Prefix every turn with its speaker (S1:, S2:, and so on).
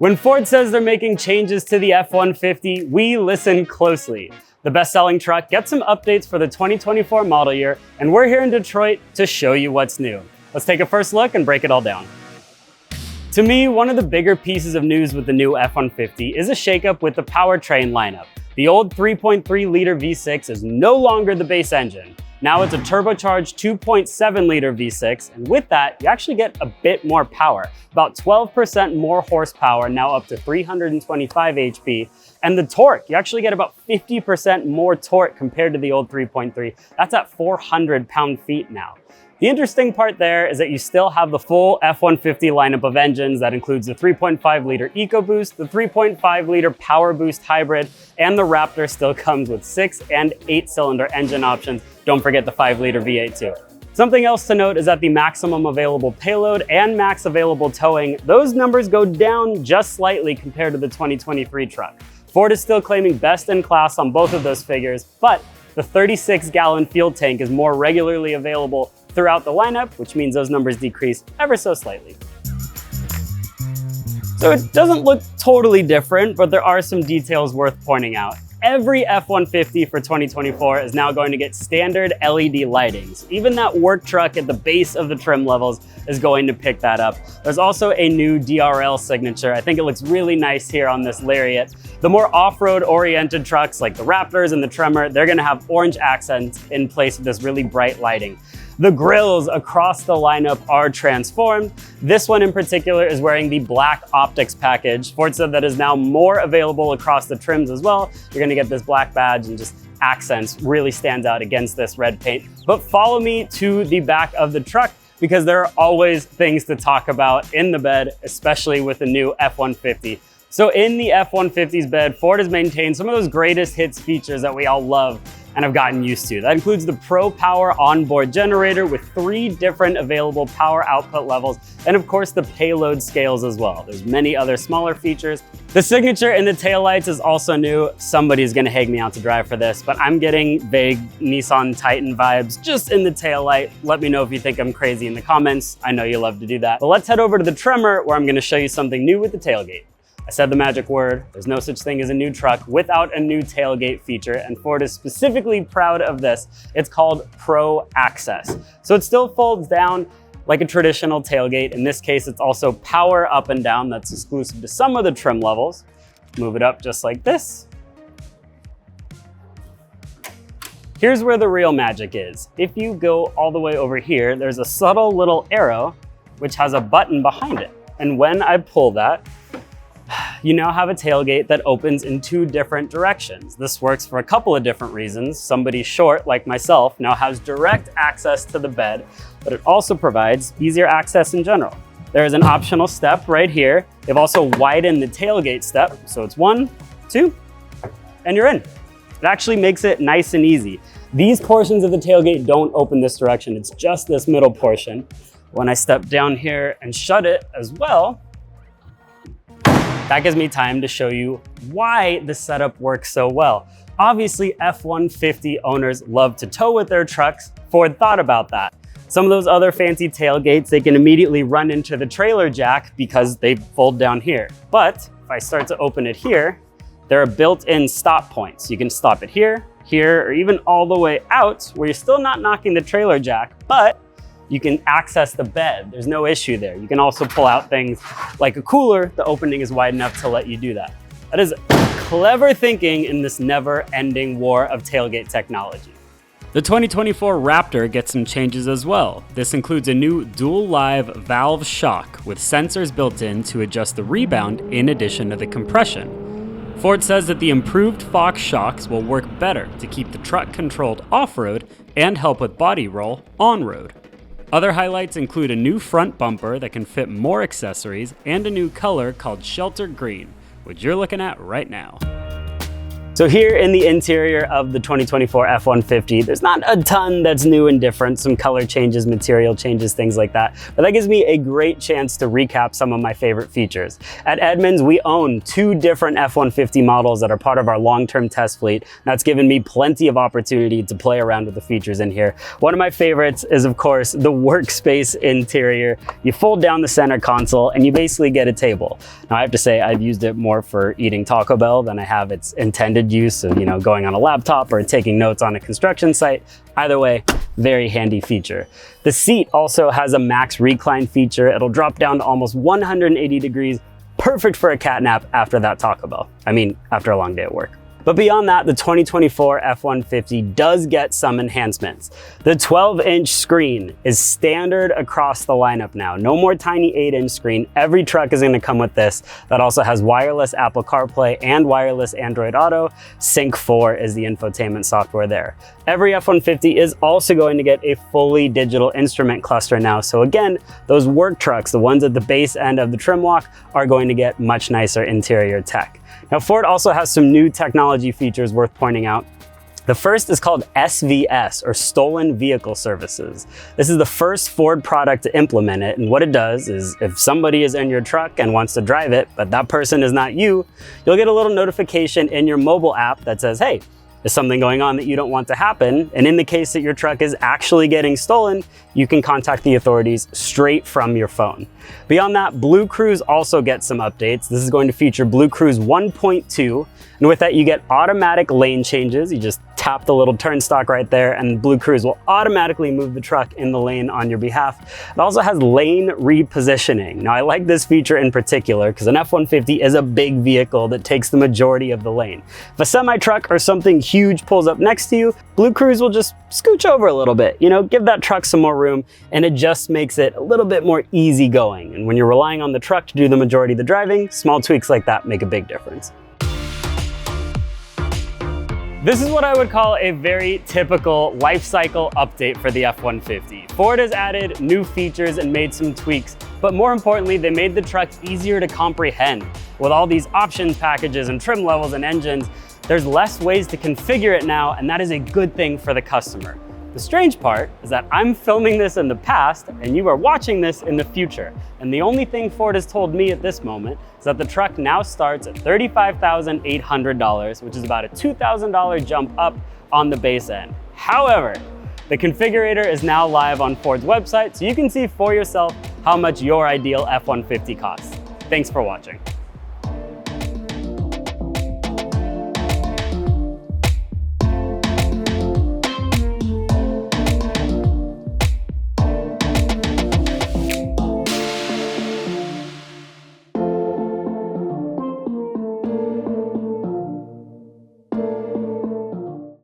S1: When Ford says they're making changes to the F-150, we listen closely. The best-selling truck gets some updates for the 2024 model year, and we're here in Detroit to show you what's new. Let's take a first look and break it all down. To me, one of the bigger pieces of news with the new F-150 is a shakeup with the powertrain lineup. The old 3.3-liter V6 is no longer the base engine. Now it's a turbocharged 2.7-liter V6, and with that, you actually get a bit more power, about 12% more horsepower, now up to 325 HP. And the torque, you actually get about 50% more torque compared to the old 3.3. That's at 400 pound-feet now. The interesting part there is that you still have the full F-150 lineup of engines that includes the 3.5-liter EcoBoost, the 3.5-liter PowerBoost hybrid, and the Raptor still comes with 6- and 8-cylinder engine options. Don't forget the 5-liter V8 too. Something else to note is that the maximum available payload and max available towing, those numbers go down just slightly compared to the 2023 truck. Ford is still claiming best in class on both of those figures, but the 36-gallon fuel tank is more regularly available throughout the lineup, which means those numbers decrease ever so slightly. So it doesn't look totally different, but there are some details worth pointing out. Every F-150 for 2024 is now going to get standard LED lightings. Even that work truck at the base of the trim levels is going to pick that up. There's also a new DRL signature. I think it looks really nice here on this Lariat. The more off-road oriented trucks like the Raptors and the Tremor, they're gonna have orange accents in place of this really bright lighting. The grills across the lineup are transformed. This one in particular is wearing the black optics package. Ford said that is now more available across the trims as well. You're gonna get this black badge and just accents really stands out against this red paint. But follow me to the back of the truck because there are always things to talk about in the bed, especially with the new F-150. So in the F-150's bed, Ford has maintained some of those greatest hits features that we all love and have gotten used to. That includes the Pro Power onboard generator with 3 different available power output levels, and of course the payload scales as well. There's many other smaller features. The signature in the taillights is also new. Somebody's gonna hang me out to dry for this, but I'm getting vague Nissan Titan vibes just in the taillight. Let me know if you think I'm crazy in the comments. I know you love to do that. But let's head over to the Tremor where I'm gonna show you something new with the tailgate. I said the magic word. There's no such thing as a new truck without a new tailgate feature, and Ford is specifically proud of this. It's called Pro Access. So it still folds down like a traditional tailgate. In this case, it's also power up and down. That's exclusive to some of the trim levels. Move it up just like this. Here's where the real magic is. If you go all the way over here, there's a subtle little arrow which has a button behind it. And when I pull that, you now have a tailgate that opens in 2 different directions. This works for a couple of different reasons. Somebody short, like myself, now has direct access to the bed, but it also provides easier access in general. There is an optional step right here. They've also widened the tailgate step, so it's 1, 2, and you're in. It actually makes it nice and easy. These portions of the tailgate don't open this direction. It's just this middle portion. When I step down here and shut it as well, that gives me time to show you why the setup works so well. Obviously, F-150 owners love to tow with their trucks. Ford thought about that. Some of those other fancy tailgates, they can immediately run into the trailer jack because they fold down here. But if I start to open it here, there are built-in stop points. You can stop it here, here, or even all the way out where you're still not knocking the trailer jack, but you can access the bed. There's no issue there. You can also pull out things like a cooler. The opening is wide enough to let you do that. That is clever thinking in this never-ending war of tailgate technology. The 2024 Raptor gets some changes as well. This includes a new dual live valve shock with sensors built in to adjust the rebound in addition to the compression. Ford says that the improved Fox shocks will work better to keep the truck controlled off-road and help with body roll on-road. Other highlights include a new front bumper that can fit more accessories and a new color called Shelter Green, which you're looking at right now. So here in the interior of the 2024 F-150, there's not a ton that's new and different, some color changes, material changes, things like that, but that gives me a great chance to recap some of my favorite features. At Edmunds, we own 2 different F-150 models that are part of our long-term test fleet. That's given me plenty of opportunity to play around with the features in here. One of my favorites is, of course, the workspace interior. You fold down the center console and you basically get a table. Now, I have to say, I've used it more for eating Taco Bell than I have its intended use of, going on a laptop or taking notes on a construction site. Either way, very handy feature. The seat also has a max recline feature. It'll drop down to almost 180 degrees, perfect for a cat nap after that Taco Bell. I mean, after a long day at work. But beyond that, the 2024 F-150 does get some enhancements. The 12-inch screen is standard across the lineup now. No more tiny 8-inch screen. Every truck is going to come with this. That also has wireless Apple CarPlay and wireless Android Auto. Sync 4 is the infotainment software there. Every F-150 is also going to get a fully digital instrument cluster now. So again, those work trucks, the ones at the base end of the trim walk, are going to get much nicer interior tech. Now, Ford also has some new technology features worth pointing out. The first is called SVS, or Stolen Vehicle Services. This is the first Ford product to implement it, and what it does is if somebody is in your truck and wants to drive it, but that person is not you, you'll get a little notification in your mobile app that says, hey, there's something going on that you don't want to happen. And in the case that your truck is actually getting stolen, you can contact the authorities straight from your phone. Beyond that, Blue Cruise also gets some updates. This is going to feature Blue Cruise 1.2. And with that, you get automatic lane changes. You just tap the little turnstock right there and Blue Cruise will automatically move the truck in the lane on your behalf. It also has lane repositioning. Now, I like this feature in particular because an F-150 is a big vehicle that takes the majority of the lane. If a semi-truck or something huge pulls up next to you, Blue Cruise will just scooch over a little bit, give that truck some more room, and it just makes it a little bit more easygoing. And when you're relying on the truck to do the majority of the driving, small tweaks like that make a big difference. This is what I would call a very typical life cycle update for the F-150. Ford has added new features and made some tweaks, but more importantly, they made the truck easier to comprehend. With all these options packages and trim levels and engines, there's less ways to configure it now, and that is a good thing for the customer. The strange part is that I'm filming this in the past and you are watching this in the future. And the only thing Ford has told me at this moment is that the truck now starts at $35,800, which is about a $2,000 jump up on the base end. However, the configurator is now live on Ford's website, so you can see for yourself how much your ideal F-150 costs. Thanks for watching.